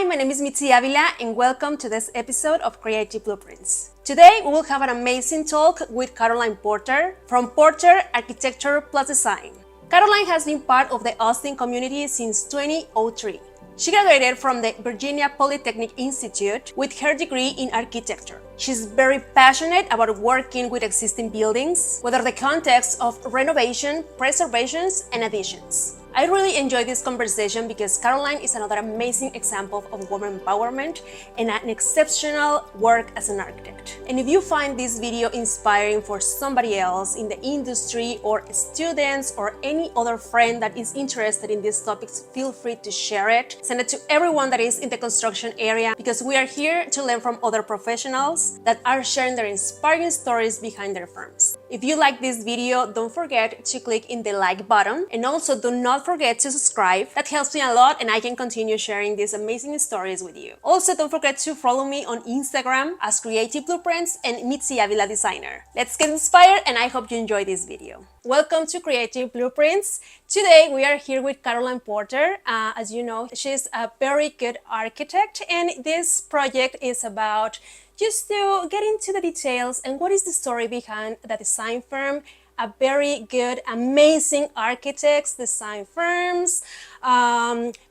Hi, my name is Mitzi Avila and welcome to this episode of Creative Blueprints. Today we will have an amazing talk with Caroline Porter from Porter Architecture Plus Design. Caroline has been part of the Austin community since 2003. She graduated from the Virginia Polytechnic Institute with her degree in architecture. She's very passionate about working with existing buildings, whether the context of renovation, preservations, and additions. I really enjoy this conversation because Caroline is another amazing example of women empowerment and an exceptional work as an architect. And if you find this video inspiring for somebody else in the industry or students or any other friend that is interested in these topics, feel free to share it. Send it to everyone that is in the construction area because we are here to learn from other professionals that are sharing their inspiring stories behind their firms. If you like this video, don't forget to click in the like button and also do not forget to subscribe. That helps me a lot and I can continue sharing these amazing stories with you. Also, don't forget to follow me on Instagram as Creative Blueprints and Mitzi Avila Designer. Let's get inspired and I hope you enjoy this video. Welcome to Creative Blueprints. Today we are here with Caroline Porter. As you know, she's a very good architect and this project is about just to get into the details and what is the story behind the design firm. A very good, amazing architects, design firms,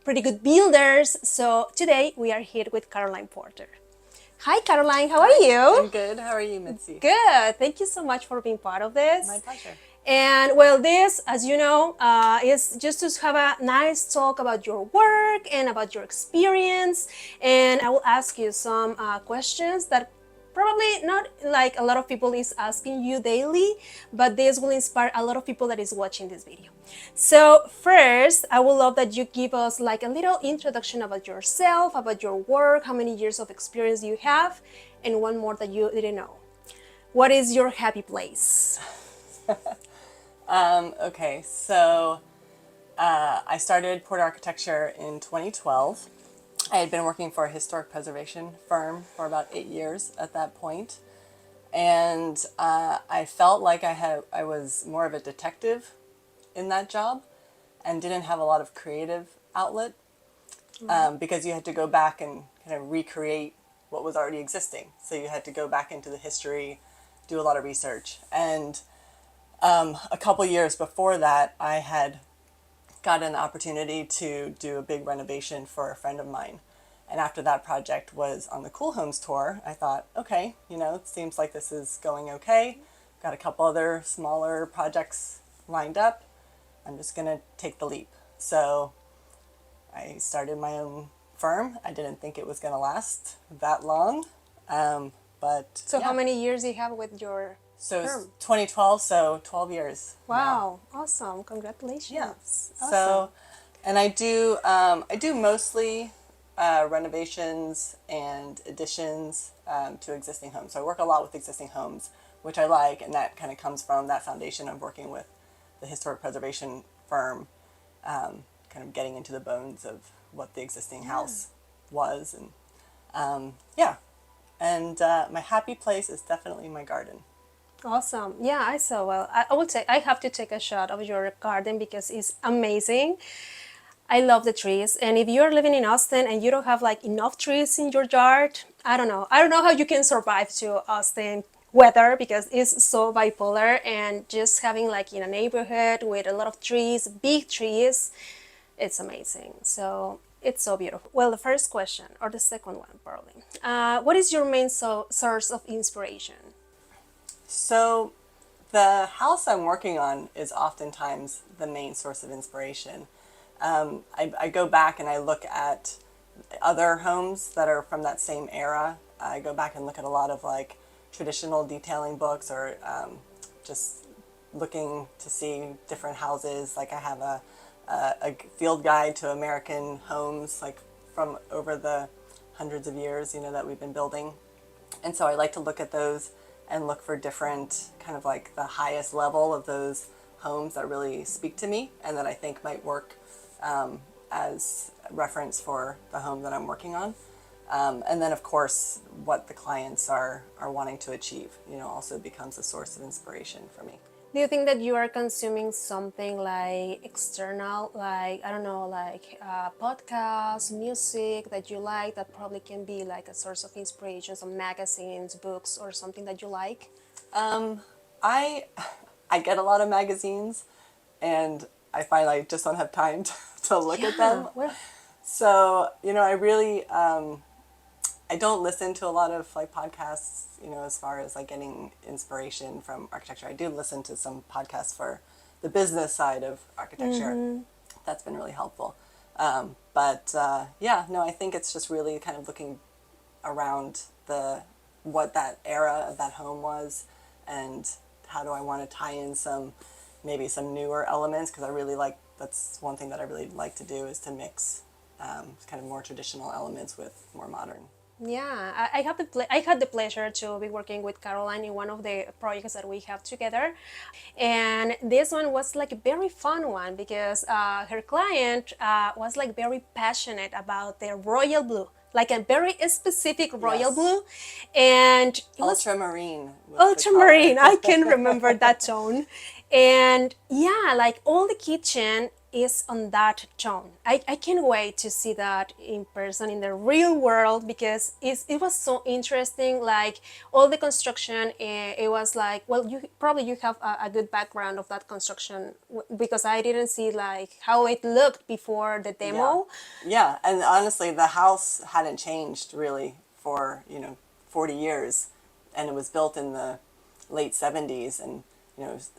pretty good builders. So today we are here with Caroline Porter. Hi Caroline, how are you? I'm good. How are you, Mitzi? Good. Thank you so much for being part of this. My pleasure. And well, this, as you know, is just to have a nice talk about your work and about your experience. And I will ask you some questions that probably not like a lot of people is asking you daily, but this will inspire a lot of people that is watching this video. So first, I would love that you give us like a little introduction about yourself, about your work, how many years of experience you have, and one more that you didn't know. What is your happy place? Okay, so I started Port Architecture in 2012. I had been working for a historic preservation firm for about 8 years at that point. And I felt like I was more of a detective in that job and didn't have a lot of creative outlet because you had to go back and kind of recreate what was already existing. So you had to go back into the history, do a lot of research. And a couple years before that, I had got an opportunity to do a big renovation for a friend of mine. And after that project was on the Cool Homes tour, I thought, okay, it seems like this is going okay. Got a couple other smaller projects lined up. I'm just going to take the leap. So I started my own firm. I didn't think it was going to last that long. So how many years do you have with your So firm? it's 2012, so 12 years. Wow, awesome. Congratulations. Yeah. Awesome. So, and I do mostly renovations and additions to existing homes. So I work a lot with existing homes, which I like, and that kind of comes from that foundation of working with the historic preservation firm, kind of getting into the bones of what the existing house was. And and my happy place is definitely my garden. Awesome. Yeah, I saw. Well, I would say I have to take a shot of your garden because it's amazing. I love the trees. And if you're living in Austin and you don't have like enough trees in your yard, I don't know. I don't know how you can survive to Austin weather because it's so bipolar, and just having like in a neighborhood with a lot of trees, big trees, it's amazing. So it's so beautiful. Well, the first question, or the second one probably. What is your main source of inspiration? So the house I'm working on is oftentimes the main source of inspiration. I go back and I look at other homes that are from that same era. I go back and look at a lot of like traditional detailing books or just looking to see different houses. Like I have a field guide to American homes, like from over the hundreds of years, that we've been building. And so I like to look at those and look for different kind of like the highest level of those homes that really speak to me and that I think might work as reference for the home that I'm working on. And then of course, what the clients are wanting to achieve, also becomes a source of inspiration for me. Do you think that you are consuming something like external, like, I don't know, like podcasts, music that you like that probably can be like a source of inspiration, some magazines, books, or something that you like? I I get a lot of magazines, and I find I just don't have time to look at Yeah, them. well, So, I really I don't listen to a lot of like podcasts, as far as like getting inspiration from architecture. I do listen to some podcasts for the business side of architecture. That's been really helpful. But yeah, no, I think it's just really kind of looking around the what that era of that home was, and how do I want to tie in maybe some newer elements, because I really like, that's one thing that I really like to do, is to mix kind of more traditional elements with more modern. yeah, I had the pleasure to be working with Caroline in one of the projects that we have together, and this one was like a very fun one because her client was like very passionate about the royal blue, like a very specific royal Yes. blue, and it was Ultramarine was the color. ultramarine. I can remember that tone. And yeah, like all the kitchen is on that tone. I can't wait to see that in person in the real world because it was so interesting. Like all the construction, it was like, well, you have a good background of that construction because I didn't see like how it looked before the Yeah. demo. Yeah, and honestly, the house hadn't changed really for, 40 years, and it was built in the late 70s, and,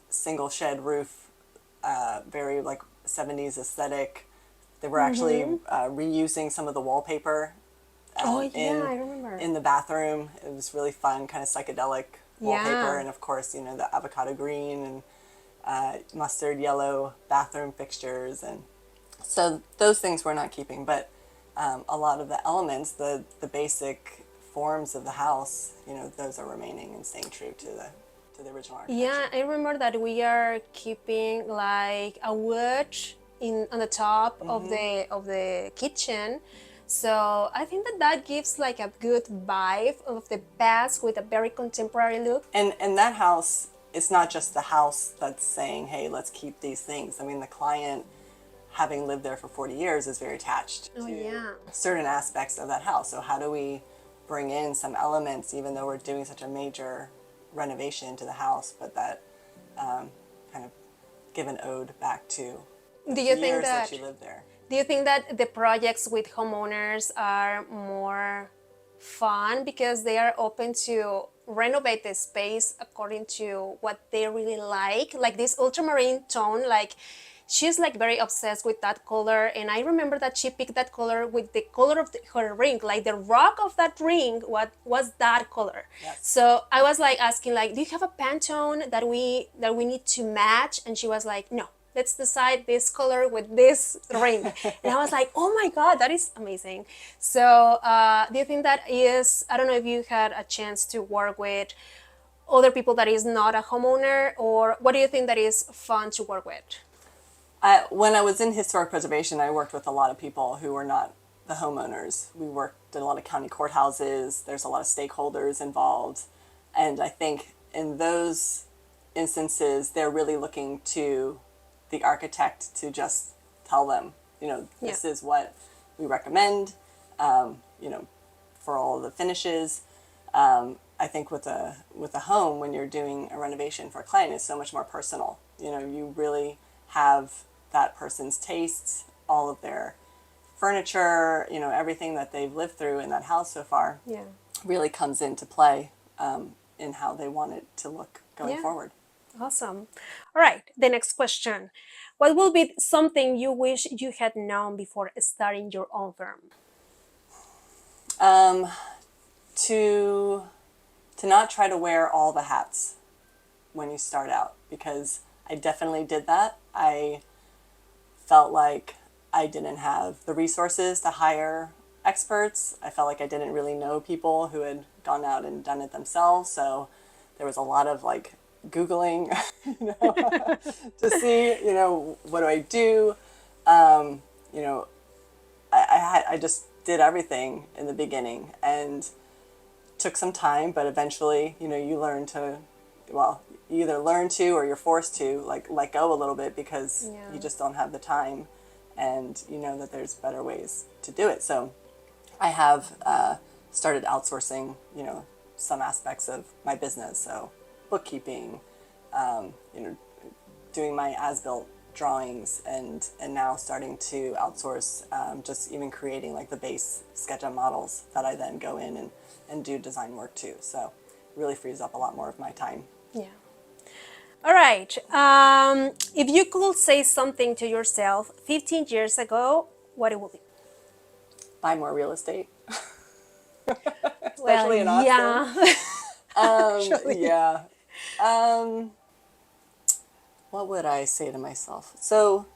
single shed roof, very like 70s aesthetic. They were actually reusing some of the wallpaper Oh yeah, in I remember. the bathroom. It was really fun, kind of psychedelic wallpaper, Yeah. and of course, the avocado green and mustard yellow bathroom fixtures, and so those things we're not keeping, but a lot of the elements, the basic forms of the house, those are remaining and staying true to the original Yeah, architecture. I remember that we are keeping like a wood in on the top of the kitchen. So I think that that gives like a good vibe of the past with a very contemporary look. And that house, it's not just the house that's saying, hey, let's keep these things. I mean, the client, having lived there for 40 years, is very attached Oh to yeah. certain aspects of that house. So how do we bring in some elements, even though we're doing such a major renovation to the house, but that kind of give an ode back to the Do you think years that that she lived there? do you think that the projects with homeowners are more fun because they are open to renovate the space according to what they really like this ultramarine tone, like she's like very obsessed with that color, and I remember that she picked that color with the color of her ring, like the rock of that ring, what was that color. Yes. So I was like asking like, do you have a Pantone that we need to match, and she was like, no, let's decide this color with this ring. And I was like, oh my God, that is amazing. So do you think that is, I don't know if you had a chance to work with other people that is not a homeowner, or what do you think that is fun to work with? When I was in historic preservation, I worked with a lot of people who were not the homeowners. We worked in a lot of county courthouses. There's a lot of stakeholders involved. And I think in those instances, they're really looking to the architect to just tell them, Yeah. this is what we recommend, for all of the finishes. I think with a home, when you're doing a renovation for a client, it's so much more personal. You really have that person's tastes, all of their furniture, everything that they've lived through in that house so far Yeah. really comes into play in how they want it to look going Yeah. forward. Awesome. All right. The next question. What will be something you wish you had known before starting your own firm? To not try to wear all the hats when you start out, because I definitely did that. I felt like I didn't have the resources to hire experts. I felt like I didn't really know people who had gone out and done it themselves. So there was a lot of like Googling, to see, what do I do? Um, you know, I just did everything in the beginning, and took some time, but eventually, you learn to well, you either learn to or you're forced to like let go a little bit because Yeah. you just don't have the time, and you know that there's better ways to do it. So I have started outsourcing, you know, some aspects of my business. So bookkeeping, you know, doing my as-built drawings, and now starting to outsource just even creating like the base SketchUp models that I then go in and do design work too. So it really frees up a lot more of my time. Yeah. All right. If you could say something to yourself 15 years ago, what it would be? Buy more real estate, Well, especially in Austin. yeah. Actually. Yeah. What would I say to myself? So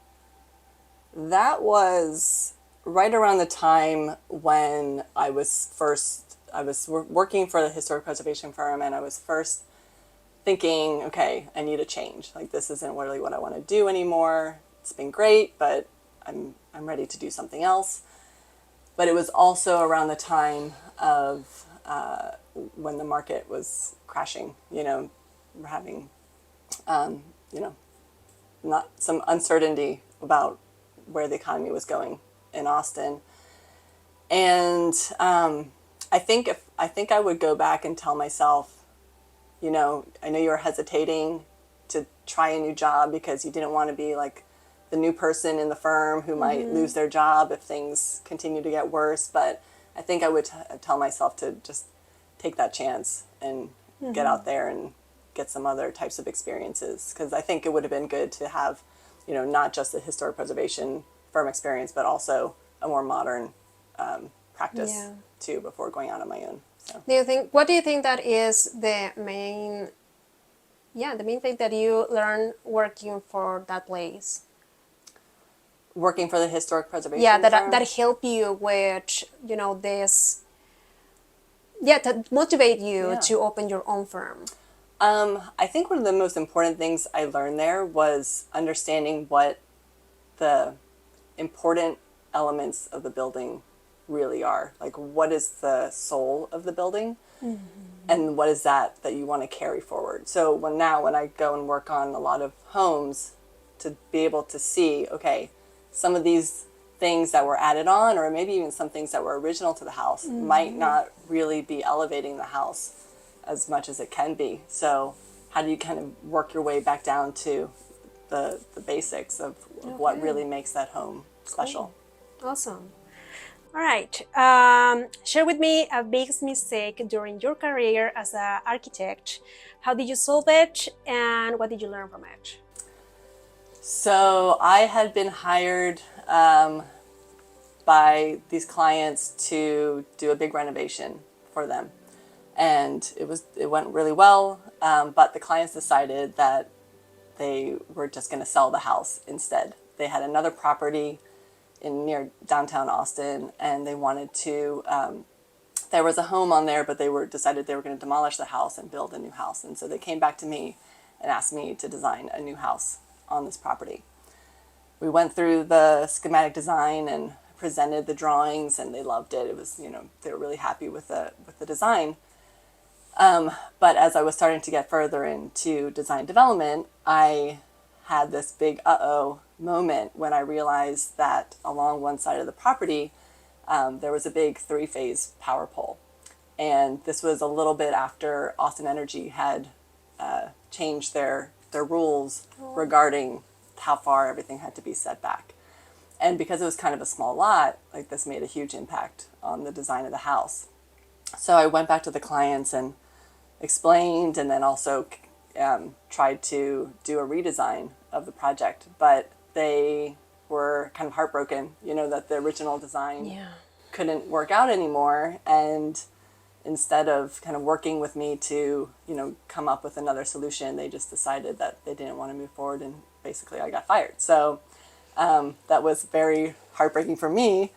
that was right around the time when I was working for the historic preservation firm, and I was first thinking, okay, I need a change. Like, this isn't really what I want to do anymore. It's been great, but I'm ready to do something else. But it was also around the time of when the market was crashing. You know, we're having, you know, not some uncertainty about where the economy was going in Austin. And I think I would go back and tell myself, you know, I know you were hesitating to try a new job because you didn't want to be like the new person in the firm who might lose their job if things continue to get worse. But I think I would tell myself to just take that chance and get out there and get some other types of experiences, because I think it would have been good to have, you know, not just the historic preservation firm experience, but also a more modern practice Yeah. too before going out on my own. So. What do you think that is the main thing that you learn working for that place? Working for the historic preservation Yeah, firm. that help you with, you know, this, that motivate you Yeah. to open your own firm. I think one of the most important things I learned there was understanding what the important elements of the building really are. Like, what is the soul of the building, and what is that you want to carry forward. So when I go and work on a lot of homes, to be able to see, okay, some of these things that were added on, or maybe even some things that were original to the house, might not really be elevating the house as much as it can be. So how do you kind of work your way back down to the basics of what really makes that home special? Awesome. All right. Share with me a big mistake during your career as an architect. How did you solve it, and what did you learn from it? So I had been hired by these clients to do a big renovation for them, and it went really well. But the clients decided that they were just going to sell the house instead. They had another property near downtown Austin, and they wanted to. There was a home on there, but decided they were going to demolish the house and build a new house. And so they came back to me and asked me to design a new house on this property. We went through the schematic design and presented the drawings, and they loved it. It was, you know, they were really happy with the design. But as I was starting to get further into design development, I had this big uh-oh moment when I realized that along one side of the property, there was a big 3-phase power pole. And this was a little bit after Austin Energy had changed their rules regarding how far everything had to be set back. And because it was kind of a small lot, like, this made a huge impact on the design of the house. So I went back to the clients and explained, and then also tried to do a redesign of the project. But they were kind of heartbroken, you know, that the original design couldn't work out anymore. And instead of kind of working with me to, you know, come up with another solution, they just decided that they didn't want to move forward, and basically I got fired. So that was very heartbreaking for me,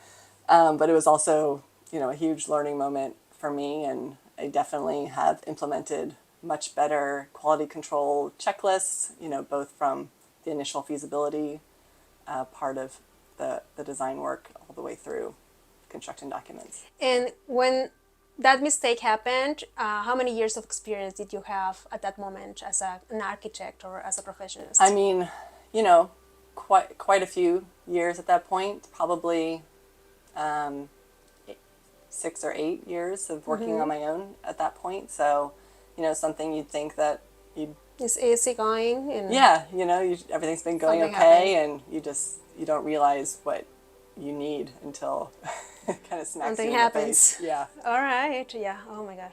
but it was also, you know, a huge learning moment for me, and I definitely have implemented much better quality control checklists, you know, both from the initial feasibility part of the design work all the way through construction documents. And when that mistake happened, how many years of experience did you have at that moment as an architect or as a professionist? I mean, you know, quite a few years at that point, probably 6 or 8 years of working on my own at that point. So, something you'd think that you'd It's easy going and yeah, everything's been going something okay, happened. and you don't realize what you need until it kind of smacks Something you in the happens. face. Yeah. All right. Yeah. Oh my God.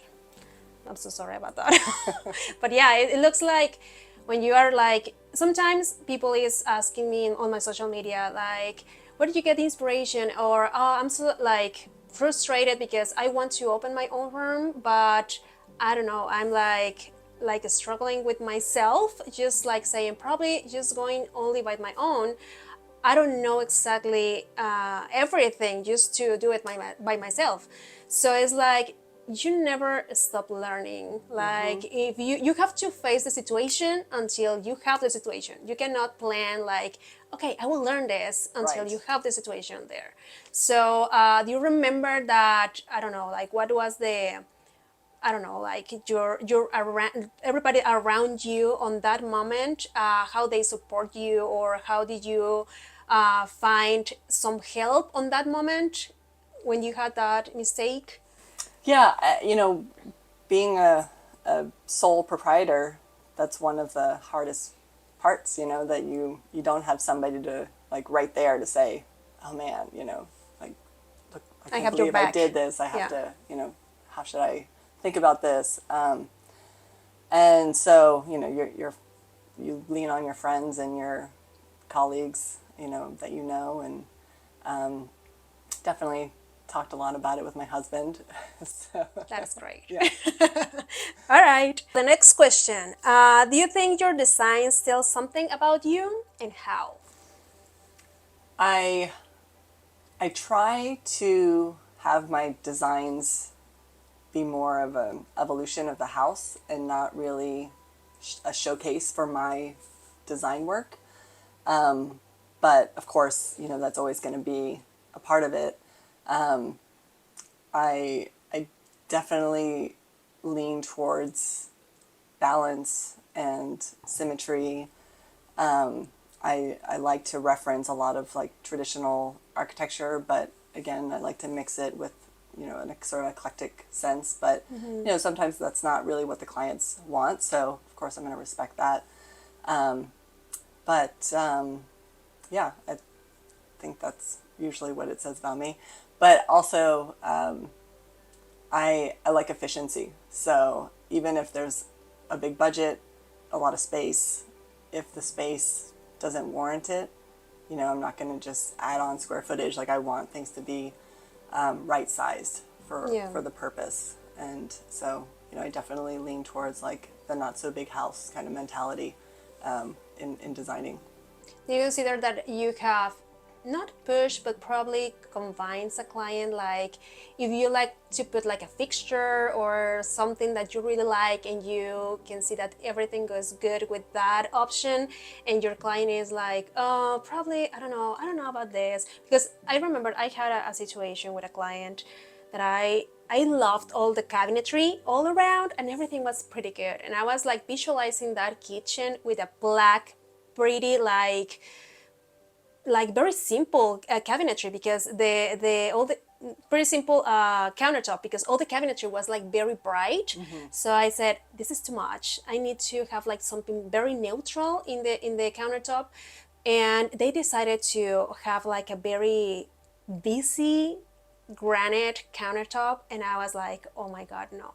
I'm so sorry about that. But yeah, it looks like when you are like, sometimes people is asking me on my social media, like, where did you get the inspiration? Or, oh, I'm so like frustrated because I want to open my own room, but I don't know, I'm like struggling with myself, just like saying probably just going only by my own. I don't know exactly everything just to do it by myself. So it's like you never stop learning. Like if you have to face the situation until you have the situation. You cannot plan like, okay, I will learn this until Right. you have the situation there. So do you remember that, I don't know, like what was the, I don't know, like your around everybody around you on that moment, how they support you, or how did you find some help on that moment when you had that mistake? Yeah, being a sole proprietor, that's one of the hardest parts, that you don't have somebody to, like, right there to say, oh man, like, look, I I can't have your believe I did back. this. I have Yeah, to, how should I think about this? And so, you lean on your friends and your colleagues, that and definitely talked a lot about it with my husband. So, that is great. yeah. All right. The next question: do you think your designs tell something about you, and how? I I try to have my designs be more of an evolution of the house and not really a showcase for my design work. But of course, that's always going to be a part of it. I definitely lean towards balance and symmetry. I like to reference a lot of like traditional architecture, but again, I like to mix it with an sort of eclectic sense. But sometimes that's not really what the clients want, so of course I'm going to respect that. But yeah, I think that's usually what it says about me. But also, I like efficiency. So even if there's a big budget, a lot of space, if the space doesn't warrant it, I'm not going to just add on square footage. Like I want things to be right sized Yeah. for the purpose. And so, I definitely lean towards like the not so big house kind of mentality in designing. Do you consider that you have not push but probably convince a client, like if you like to put like a fixture or something that you really like and you can see that everything goes good with that option, and your client is like, oh, probably I don't know about this, because I remember I had a situation with a client that I loved all the cabinetry all around and everything was pretty good, and I was like visualizing that kitchen with a black pretty like very simple cabinetry, because the all the pretty simple countertop, because all the cabinetry was like very bright. So I said, this is too much, I need to have like something very neutral in the countertop. And they decided to have like a very busy granite countertop, and I was like, oh my god, no.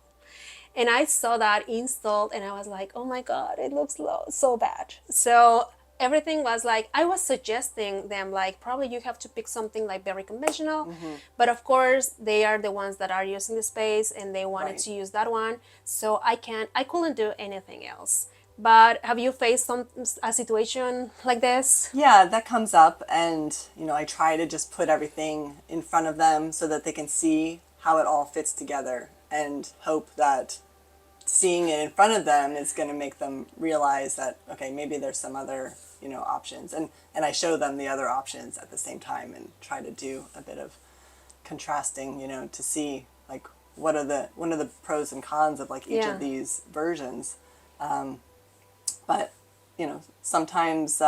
And I saw that installed and I was like, oh my god, it looks so bad. So everything was like, I was suggesting them like, probably you have to pick something like very conventional. But of course they are the ones that are using the space and they wanted Right. to use that one. So I couldn't do anything else. But have you faced a situation like this? Yeah, that comes up, and I try to just put everything in front of them so that they can see how it all fits together, and hope that seeing it in front of them is going to make them realize that, okay, maybe there's some other options, and I show them the other options at the same time and try to do a bit of contrasting, to see like what are the pros and cons of like each Yeah. of these versions. But sometimes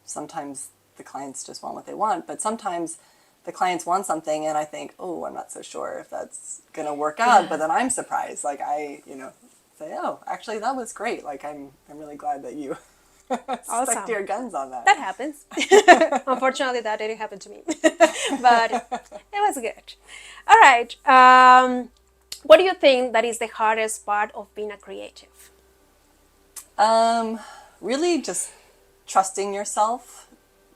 sometimes the clients just want what they want, but sometimes the clients want something and I think, oh, I'm not so sure if that's gonna work out. But then I'm surprised, like I say, oh, actually that was great. Like I'm really glad that you stuck to Awesome. your guns on that. That happens. Unfortunately, that didn't happen to me, but it was good. All right. What do you think that is the hardest part of being a creative? Really just trusting yourself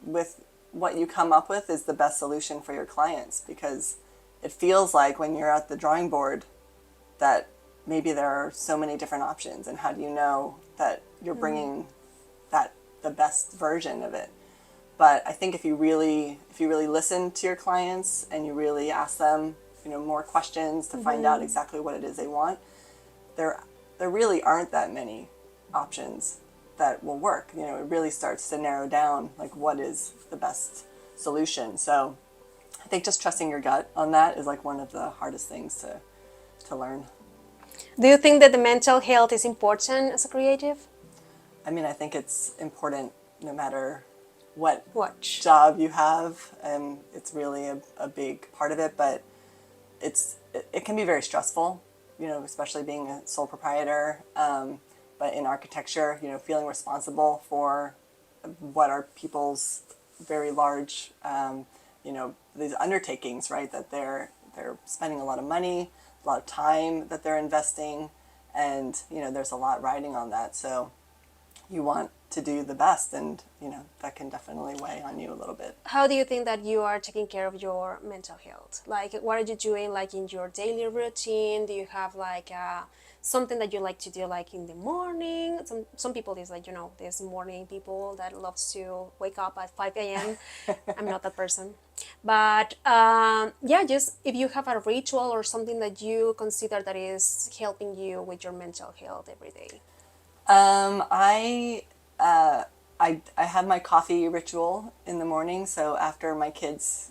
with what you come up with is the best solution for your clients, because it feels like when you're at the drawing board that maybe there are so many different options, and how do you know that you're bringing that the best version of it? But I think if you really listen to your clients and you really ask them more questions to find out exactly what it is they want, there really aren't that many options that will work. It really starts to narrow down like what is the best solution. So I think just trusting your gut on that is like one of the hardest things to learn. Do you think that the mental health is important as a creative? I mean, I think it's important no matter what Watch. job you have, and it's really a big part of it, but it can be very stressful, especially being a sole proprietor. But in architecture, feeling responsible for what are people's very large, these undertakings, right? That they're spending a lot of money, a lot of time that they're investing, and there's a lot riding on that. So you want to do the best, and that can definitely weigh on you a little bit. How do you think that you are taking care of your mental health? Like, what are you doing like in your daily routine? Do you have like something that you like to do like in the morning? Some people is like, there's morning people that loves to wake up at 5 a.m. I'm not that person. But yeah, just if you have a ritual or something that you consider that is helping you with your mental health every day. I have my coffee ritual in the morning. So after my kids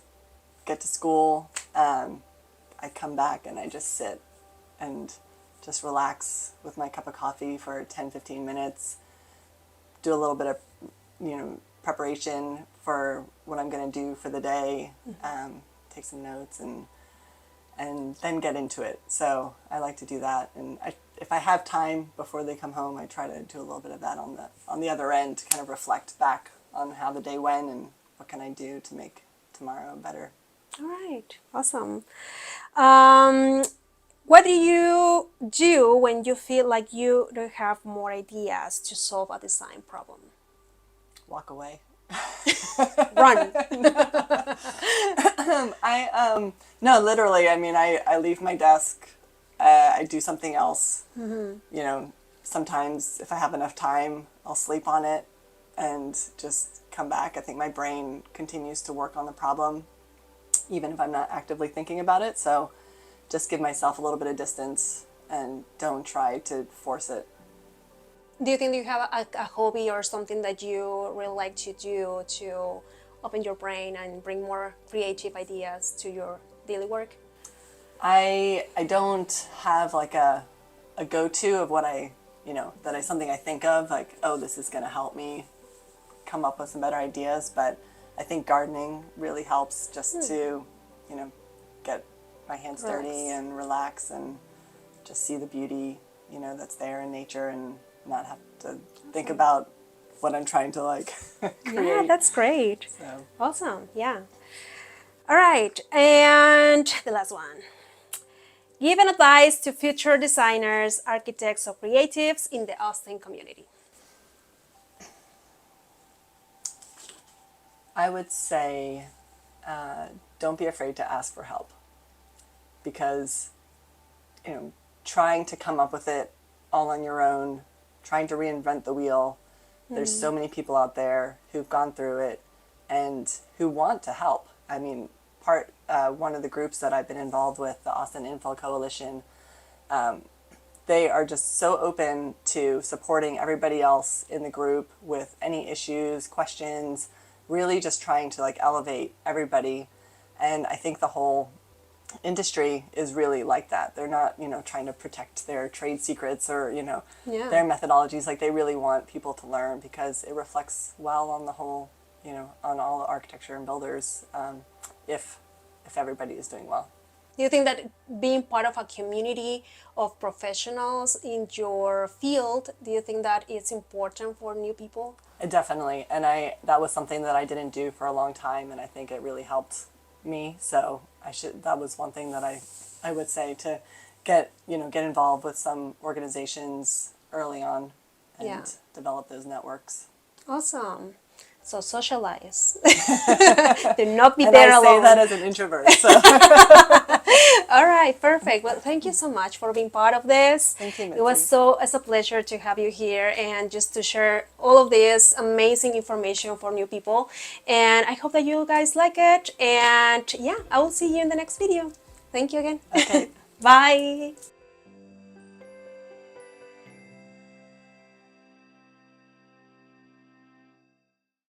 get to school, I come back and I just sit and just relax with my cup of coffee for 10-15 minutes, do a little bit of preparation for what I'm going to do for the day, take some notes, and then get into it. So I like to do that, and if I have time before they come home, I try to do a little bit of that on the other end to kind of reflect back on how the day went and what can I do to make tomorrow better. All right, awesome. What do you do when you feel like you don't have more ideas to solve a design problem? Walk away. Run. No, literally. I mean, I leave my desk. I do something else. Sometimes if I have enough time, I'll sleep on it and just come back. I think my brain continues to work on the problem, even if I'm not actively thinking about it. So just give myself a little bit of distance and don't try to force it. Do you think you have a hobby or something that you really like to do to open your brain and bring more creative ideas to your daily work? I don't have like a go-to of what that is something I think of, like, oh, this is going to help me come up with some better ideas. But I think gardening really helps just to, get my hands dirty and relax and just see the beauty, that's there in nature and not have to think about what I'm trying to like create. Yeah, that's great. So. Awesome. Yeah. All right. And the last one. Give an advice to future designers, architects, or creatives in the Austin community. I would say don't be afraid to ask for help, because trying to come up with it all on your own, trying to reinvent the wheel, there's so many people out there who've gone through it and who want to help. I mean, one of the groups that I've been involved with, the Austin Infill Coalition, they are just so open to supporting everybody else in the group with any issues, questions, really just trying to like elevate everybody. And I think the whole industry is really like that. They're not, trying to protect their trade secrets or, Yeah. their methodologies. Like, they really want people to learn because it reflects well on the whole, on all the architecture and builders, if everybody is doing well. Do you think that being part of a community of professionals in your field, do you think that it's important for new people? Definitely. And that was something that I didn't do for a long time, and I think it really helped me. So that was one thing that I would say, to get involved with some organizations early on and Yeah. develop those networks. Awesome. So socialize. Do not be And there I say alone. that as an introvert. So All right, perfect. Well, thank you so much for being part of this. Thank you, It was Mitzi. it's a pleasure to have you here and just to share all of this amazing information for new people. And I hope that you guys like it. And yeah, I will see you in the next video. Thank you again. Okay. Bye.